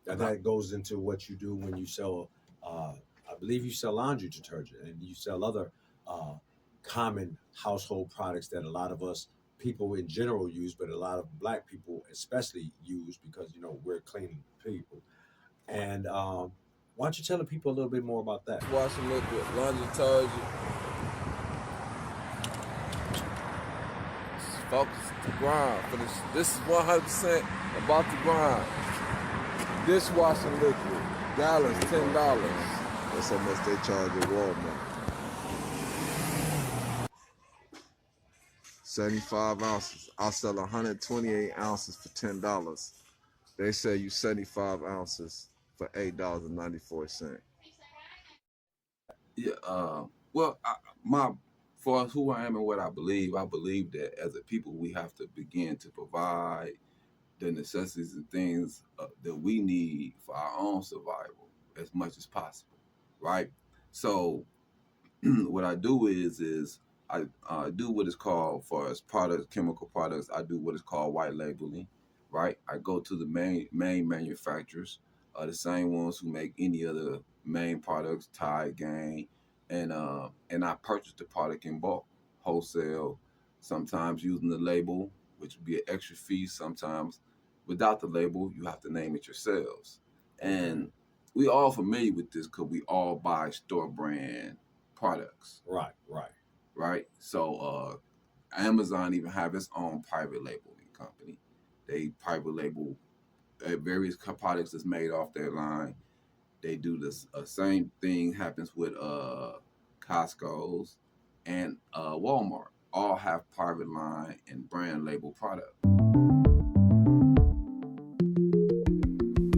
And that goes into what you do when you sell. I believe you sell laundry detergent, and you sell other uh, common household products that a lot of us people in general use, but a lot of Black people especially use because we're clean people. And why don't you tell the people a little bit more about that? Washing liquid, laundry detergent. Focus the grind. This is 100% about the grind. Dishwashing liquid, gallons, $10. That's how much they charge at Walmart. 75 ounces. I sell 128 ounces for $10. They sell you 75 ounces for $8.94. Yeah. Well, for who I am and what I believe that as a people we have to begin to provide the necessities and things that we need for our own survival as much as possible, right? So what I do is I do what is called, for as products, chemical products, I do what is called white labeling, right? I go to the main manufacturers, the same ones who make any other main products, Tide, Gain, and I purchase the product in bulk, wholesale, sometimes using the label, which would be an extra fee. Sometimes without the label, you have to name it yourselves. And we all familiar with this because we all buy store brand products, Right, right. right? So Amazon even have its own private labeling company. They private label various products that's made off their line. They do this same thing happens with Costco's and Walmart. All have private line and brand label product.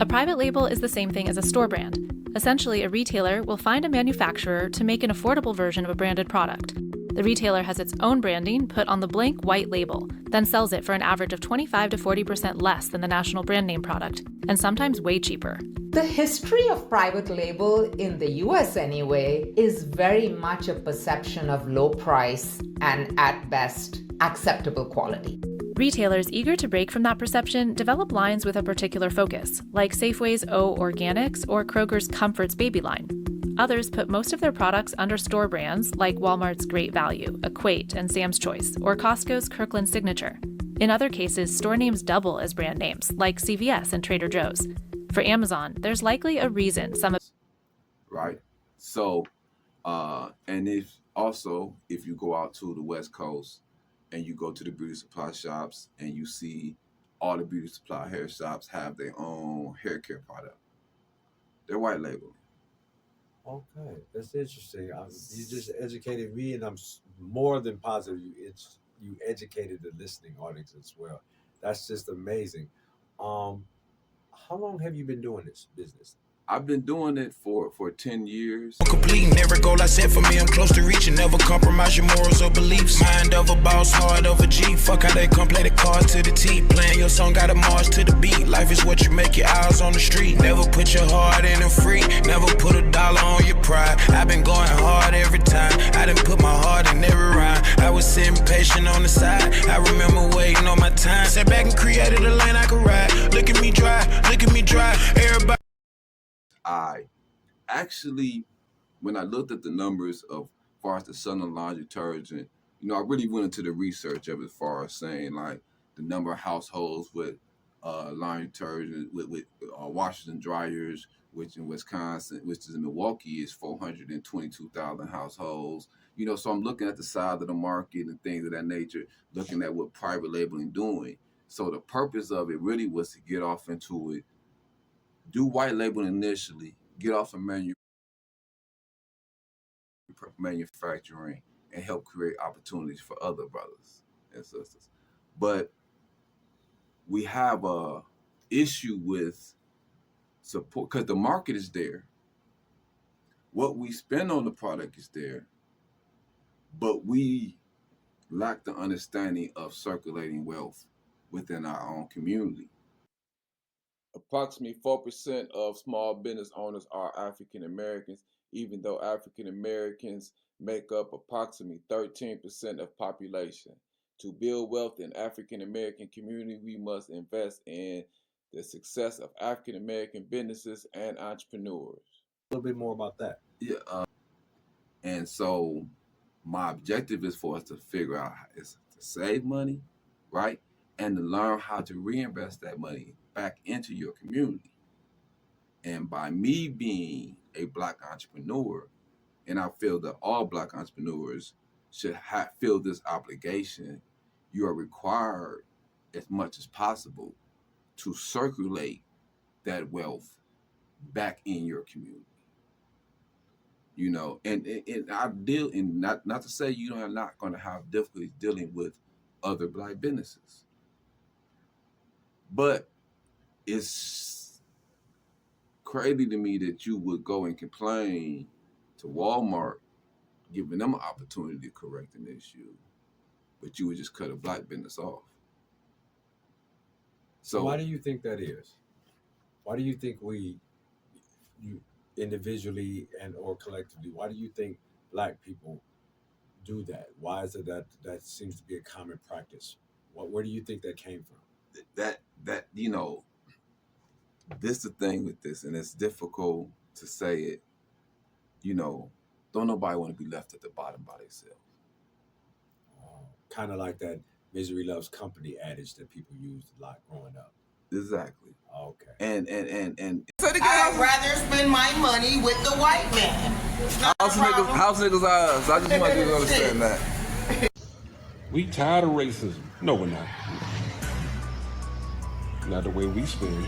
A private label is the same thing as a store brand. Essentially, a retailer will find a manufacturer to make an affordable version of a branded product. The retailer has its own branding put on the blank white label, then sells it for an average of 25 to 40% less than the national brand name product, and sometimes way cheaper. The history of private label in the US anyway is very much a perception of low price and at best acceptable quality. Retailers eager to break from that perception develop lines with a particular focus, like Safeway's O Organics or Kroger's Comforts Baby line. Others put most of their products under store brands like Walmart's Great Value, Equate, and Sam's Choice, or Costco's Kirkland Signature. In other cases, store names double as brand names, like CVS and Trader Joe's. For Amazon, there's likely a reason some of... Right? So, and if you go out to the West Coast and you go to the beauty supply shops and you see all the beauty supply hair shops have their own hair care product, they're white label. Okay, that's interesting. You just educated me, and I'm more than positive you educated the listening audience as well. That's just amazing. Um, how long have you been doing this business? I've been doing it for 10 years. Completing every goal I set for me, I'm close to reaching. Never compromise your morals or beliefs. Mind of a boss, heart of a G. Fuck how they come play the cards to the T. Playing your song, gotta march to the beat. Life is what you make your eyes on the street. Never put your heart in a free. Never put a dollar on your pride. I've been going hard every time. I done put my heart in every rhyme. I was sitting patient on the side. I remember waiting on my time. Sat back and created a lane I could ride. Look at me drive, look at me drive. Everybody. I actually, when I looked at the numbers of far as the Sun laundry detergent, I really went into the research of it as far as saying like the number of households with laundry detergent with washers and dryers, which in Wisconsin, which is in Milwaukee, is 422,000 households. So I'm looking at the side of the market and things of that nature, looking at what private labeling doing. So the purpose of it really was to get off into it, do white labeling initially, get off of manufacturing, and help create opportunities for other brothers and sisters. But we have a issue with support because the market is there. What we spend on the product is there, but we lack the understanding of circulating wealth within our own community. Approximately 4% of small business owners are African Americans, even though African Americans make up approximately 13% of population. To build wealth in African American community, we must invest in the success of African American businesses and entrepreneurs. A little bit more about that. Yeah. And so my objective is for us to figure out is to save money, right? And to learn how to reinvest that money back into your community. And by me being a Black entrepreneur, and I feel that all Black entrepreneurs should feel this obligation, you are required as much as possible to circulate that wealth back in your community. You know, and I deal in not to say you are not going to have difficulties dealing with other Black businesses, but it's crazy to me that you would go and complain to Walmart, giving them an opportunity to correct an issue, but you would just cut a Black business off. So why do you think that is? Why do you think you individually and or collectively, why do you think Black people do that? Why is it that seems to be a common practice? Where do you think that came from? That you know, this the thing with this, and it's difficult to say it. You know, don't nobody want to be left at the bottom by themselves. Kind of like that misery loves company adage that people used a lot growing up. Exactly. Okay. And I'd rather spend my money with the white man. House niggas eyes. I just want you to understand that. We tired of racism. No, we're not. Not the way we spend.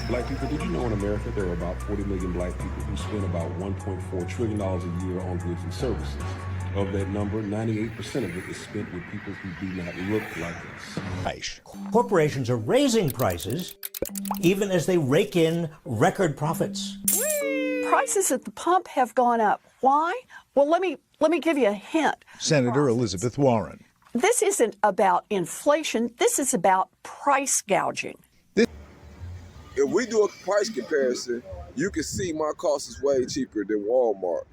Black people, did you know in America there are about 40 million Black people who spend about $1.4 trillion a year on goods and services? Of that number, 98% of it is spent with people who do not look like us. Corporations are raising prices even as they rake in record profits. Prices at the pump have gone up. Why? Well, let me give you a hint. Senator Elizabeth Warren. This isn't about inflation. This is about price gouging. If we do a price comparison, you can see my cost is way cheaper than Walmart.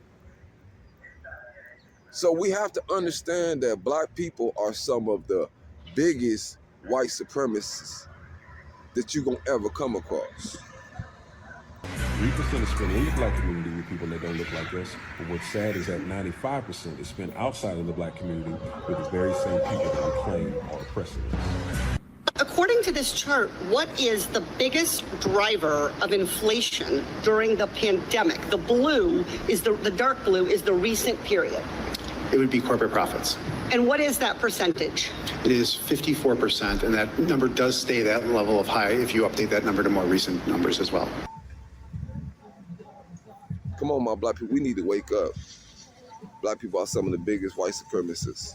So we have to understand that Black people are some of the biggest white supremacists that you're gonna ever come across. 3% is spent in the Black community with people that don't look like us, but what's sad is that 95% is spent outside of the Black community with the very same people that we claim are oppressing us. According to this chart, what is the biggest driver of inflation during the pandemic? The blue is the dark blue is the recent period. It would be corporate profits. And what is that percentage? It is 54%, and that number does stay that level of high if you update that number to more recent numbers as well. Come on, my Black people, we need to wake up. Black people are some of the biggest white supremacists.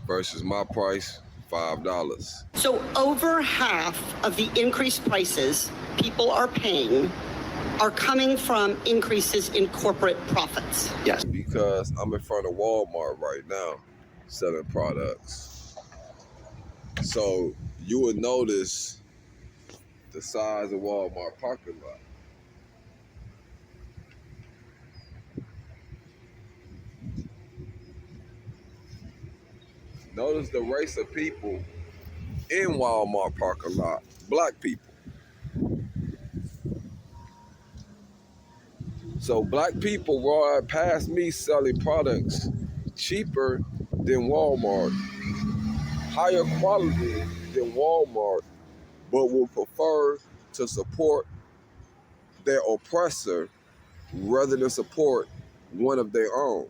Versus my price, $5. So over half of the increased prices people are paying are coming from increases in corporate profits. Yes. Because I'm in front of Walmart right now selling products. So you would notice the size of Walmart parking lot. Notice the race of people in Walmart parking lot, Black people. So Black people ride past me selling products cheaper than Walmart, higher quality than Walmart, but will prefer to support their oppressor rather than support one of their own.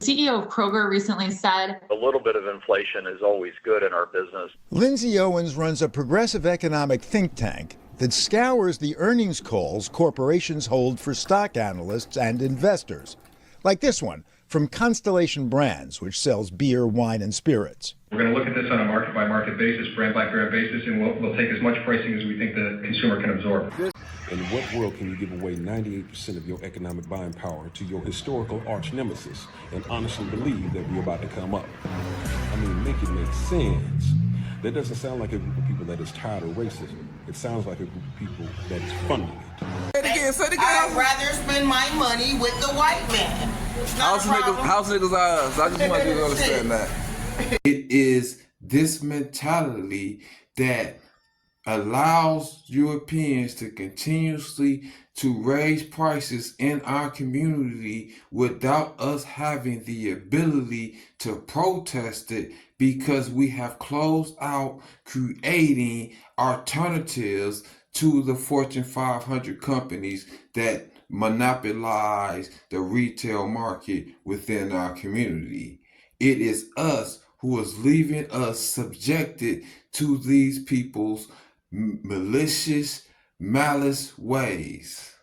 CEO of Kroger recently said, a little bit of inflation is always good in our business. Lindsay Owens runs a progressive economic think tank that scours the earnings calls corporations hold for stock analysts and investors, like this one from Constellation Brands, which sells beer, wine, and spirits. We're going to look at this on a market-by-market basis, brand-by-brand basis, and we'll take as much pricing as we think the consumer can absorb. In what world can you give away 98% of your economic buying power to your historical arch nemesis and honestly believe that we're about to come up? I mean, make it make sense. That doesn't sound like a group of people that is tired of racism. It sounds like a group of people that is funding it. I'd rather spend my money with the white man. House niggas are us. I just want you to understand that. It is this mentality that allows Europeans to continuously to raise prices in our community without us having the ability to protest it, because we have closed out creating alternatives to the Fortune 500 companies that monopolize the retail market within our community. It is us who is leaving us subjected to these people's malicious, malice ways.